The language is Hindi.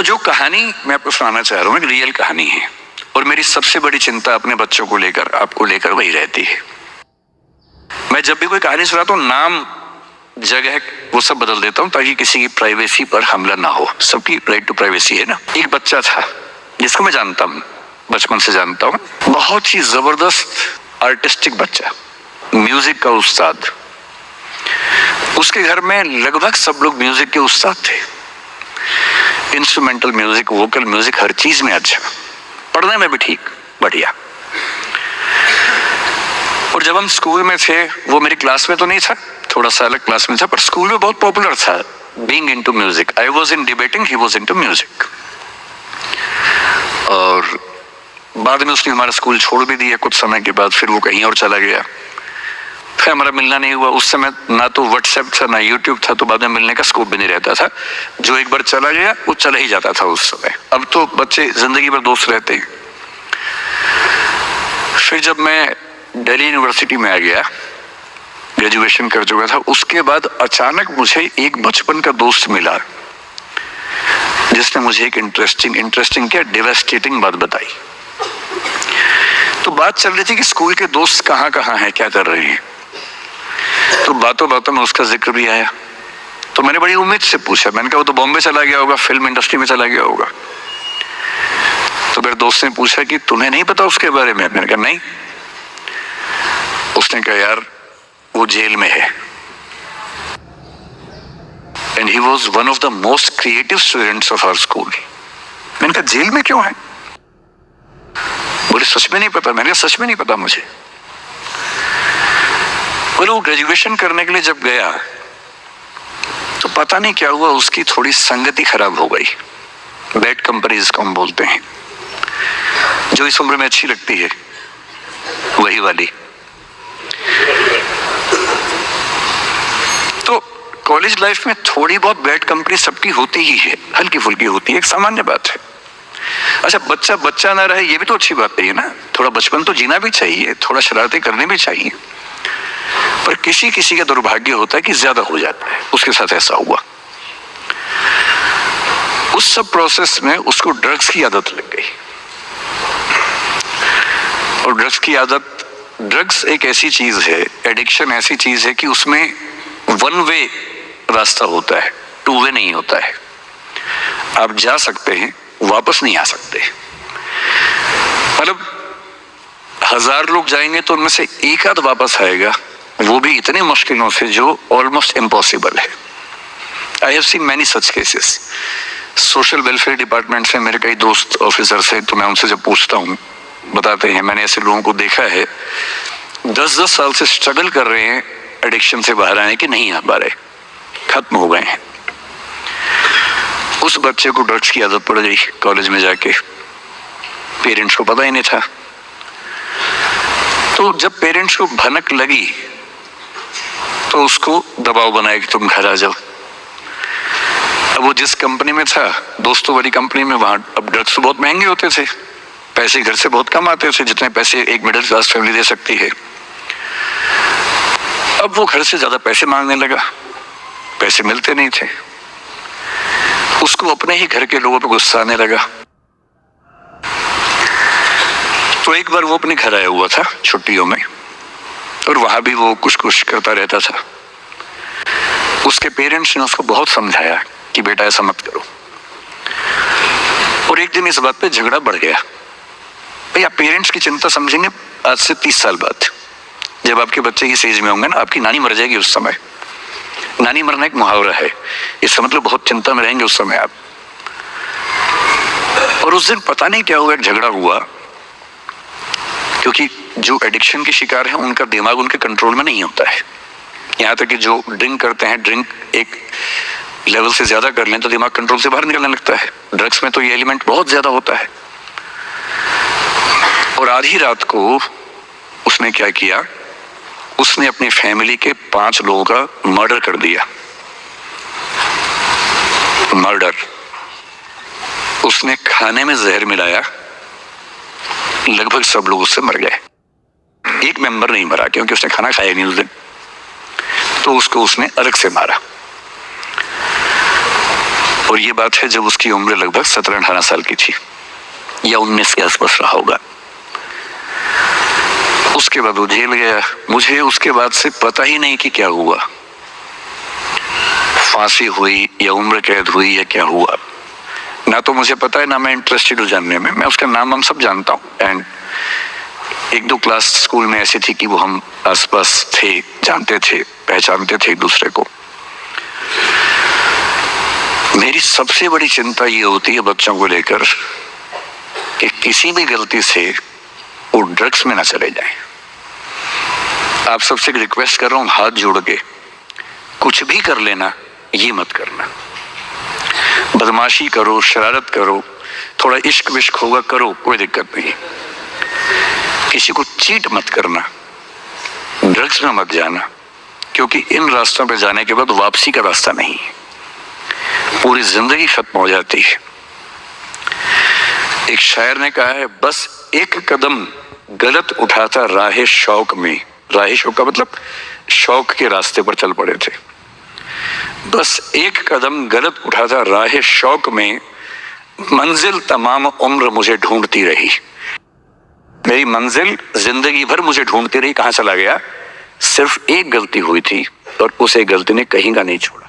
तो जो कहानी मैं आपको सुनाना चाह रहा हूँ एक रियल कहानी है, और मेरी सबसे बड़ी चिंता अपने बच्चों को लेकर, आपको लेकर वही रहती है। मैं जब भी कोई कहानी सुनाता हूँ नाम, जगह, वो सब बदल देता हूँ ताकि किसी की प्राइवेसी पर हमला ना हो। सबकी राइट टू प्राइवेसी है ना। एक बच्चा था जिसको मैं जानता हूँ, बचपन से जानता हूँ, बहुत ही जबरदस्त आर्टिस्टिक बच्चा, म्यूजिक का उस्ताद। उसके घर में लगभग सब लोग म्यूजिक के उस्ताद थे, इंस्ट्रूमेंटल म्यूजिक, वोकल म्यूजिक, हर चीज में अच्छा, पढ़ने में भी ठीक, बढ़िया। और जब हम स्कूल में थे, वो मेरी क्लास में तो नहीं था, थोड़ा सा अलग क्लास में था, पर स्कूल में बहुत पॉपुलर था, being into music. I was in debating, he was into music. और बाद में उसने हमारा स्कूल छोड़ भी दिया कुछ समय के बाद, फिर वो कहीं और चला गया, फिर हमारा मिलना नहीं हुआ। उस समय ना तो व्हाट्सएप था ना यूट्यूब था, तो बाद में मिलने का स्कोप भी नहीं रहता था। जो एक बार चला गया वो चला ही जाता था उस समय। अब तो बच्चे जिंदगी भर दोस्त रहते हैं। फिर जब मैं दिल्ली यूनिवर्सिटी में आ गया, ग्रेजुएशन कर चुका था, उसके बाद अचानक मुझे एक बचपन का दोस्त मिला जिसने मुझे एक इंटरेस्टिंग क्या डिवास्टेटिंग बात बताई। तो बात चल रही थी कि स्कूल के दोस्त कहाँ कहाँ हैं, क्या कर रहे हैं। तो बातों बातों में उसका जिक्र भी आया। तो मैंने बड़ी उम्मीद से पूछा, मैंने कहा वो तो बॉम्बे चला गया होगा, फिल्म इंडस्ट्री में चला गया होगा। तो मेरे दोस्त ने पूछा कि तुम्हें नहीं पता उसके बारे में? मैंने कहा नहीं। उसने कहा यार वो जेल में है, and he was one of the most creative students of our school. मैंने कहा जेल में क्यों है? बोले सच में नहीं पता। मैंने कहा सच में नहीं पता मुझे। बोले वो ग्रेजुएशन करने के लिए जब गया तो पता नहीं क्या हुआ, उसकी थोड़ी संगति खराब हो गई। बैड कंपनी जिसको हम बोलते हैं, जो इस उम्र में अच्छी लगती है, वही वाली। तो कॉलेज लाइफ में थोड़ी बहुत बैड कंपनी सबकी होती ही है, हल्की फुल्की होती है, एक सामान्य बात है। अच्छा, बच्चा बच्चा ना रहे ये भी तो अच्छी बात है ना। थोड़ा बचपन तो जीना भी चाहिए, थोड़ा शरारतें करनी भी चाहिए, पर किसी किसी का दुर्भाग्य होता है कि ज्यादा हो जाता है। उसके साथ ऐसा हुआ। उस सब प्रोसेस में उसको ड्रग्स की आदत लग गई। और ड्रग्स की आदत, ड्रग्स एक ऐसी चीज है, एडिक्शन ऐसी चीज है कि उसमें वन वे रास्ता होता है, टू वे नहीं होता है। आप जा सकते हैं, वापस नहीं आ सकते। मतलब 1000 लोग जाएंगे तो उनमें से एक आध वापस आएगा, वो भी इतनी मुश्किलों से जो ऑलमोस्ट इम्पॉसिबल है। I have seen many such cases. Social welfare department से मेरे कई दोस्त ऑफिसर्स हैं, तो मैं उनसे जब पूछता हूँ बताते हैं, मैंने ऐसे लोगों को देखा है 10-10 साल से स्ट्रगल कर रहे हैं एडिक्शन से बाहर आने की, नहीं आ पा रहे, खत्म हो गए हैं। उस बच्चे को ड्रग्स की आदत पड़ गई कॉलेज में जाके, पेरेंट्स को पता ही नहीं था। तो जब पेरेंट्स को भनक लगी तो उसको दबाव बनाया कि तुम घर आ जाओ। अब वो जिस कंपनी में था, दोस्तों वाली कंपनी में, वहां अब ड्रग्स तो बहुत महंगे होते थे, पैसे घर से बहुत कम आते थे, जितने पैसे एक मिडिल क्लास फैमिली दे सकती है। अब वो घर से ज्यादा पैसे मांगने लगा, पैसे मिलते नहीं थे। उसको अपने ही घर के लोगों पर गुस्सा आने लगा। तो एक बार वो अपने घर आया हुआ था छुट्टियों में, और वहां भी वो कुछ कुछ करता रहता था। उसके पेरेंट्स ने उसको बहुत समझाया कि बेटा ऐसा मत करो। और एक दिन इस बात पे झगड़ा बढ़ गया। भैया पेरेंट्स की चिंता समझेंगे आज से 30 साल बाद, जब आपके बच्चे इस एज में होंगे ना, आपकी नानी मर जाएगी उस समय। नानी मरना एक मुहावरा है, इसका मतलब बहुत चिंता में रहेंगे उस समय आप। और उस दिन पता नहीं क्या हुआ, एक झगड़ा हुआ, क्योंकि जो एडिक्शन के शिकार हैं उनका दिमाग उनके कंट्रोल में नहीं होता है। यहाँ तक कि जो ड्रिंक करते हैं, ड्रिंक एक लेवल से ज्यादा कर लें तो दिमाग कंट्रोल से बाहर निकलने लगता है। ड्रग्स में तो ये एलिमेंट बहुत ज्यादा होता है। और आधी रात को उसने क्या किया, उसने अपनी फैमिली के 5 लोगों का मर्डर कर दिया। मर्डर। उसने खाने में जहर मिलाया, लगभग सब लोग उससे मर गए। एक मेंबर नहीं मरा क्योंकि उसने खाना खाया नहीं उस दिन, तो उसको उसने अलग से मारा। और ये बात है जब उसकी उम्र लगभग 17-18 साल की थी या 19 के आसपास रहा होगा। उसके बाद वो जेल गया। मुझे उसके बाद से पता ही नहीं कि क्या हुआ, फांसी हुई या उम्र कैद हुई या क्या हुआ, ना तो मुझे पता है ना मैं इंटरेस्टेड हूँ जानने में। मैं उसका नाम हम सब जानता हूँ एंड 1-2 क्लास स्कूल में ऐसी थी कि वो हम आसपास थे, जानते थे, पहचानते थे एक दूसरे को। मेरी सबसे बड़ी चिंता ये होती है बच्चों को लेकर कि किसी भी गलती से वो ड्रग्स में ना चले जाएं। आप सबसे रिक्वेस्ट कर रहा हूं हाथ जोड़ के, कुछ भी कर लेना, ये मत करना। बदमाशी करो, शरारत करो, थोड़ा इश्क विश्क होगा करो, कोई दिक्कत नहीं। किसी को चीट मत करना, ड्रग्स में मत जाना, क्योंकि इन रास्तों पे जाने के बाद वापसी का रास्ता नहीं है, पूरी जिंदगी खत्म हो जाती है। एक शायर ने कहा है, बस एक कदम गलत उठाता राहे शौक में, राहे शौक का मतलब शौक के रास्ते पर चल पड़े थे, बस एक कदम गलत उठाता राहे शौक में, मंजिल तमाम उम्र मुझे ढूंढती रही। मेरी मंजिल जिंदगी भर मुझे ढूंढती रही, कहां चला गया? सिर्फ एक गलती हुई थी और उस एक गलती ने कहीं का नहीं छोड़ा।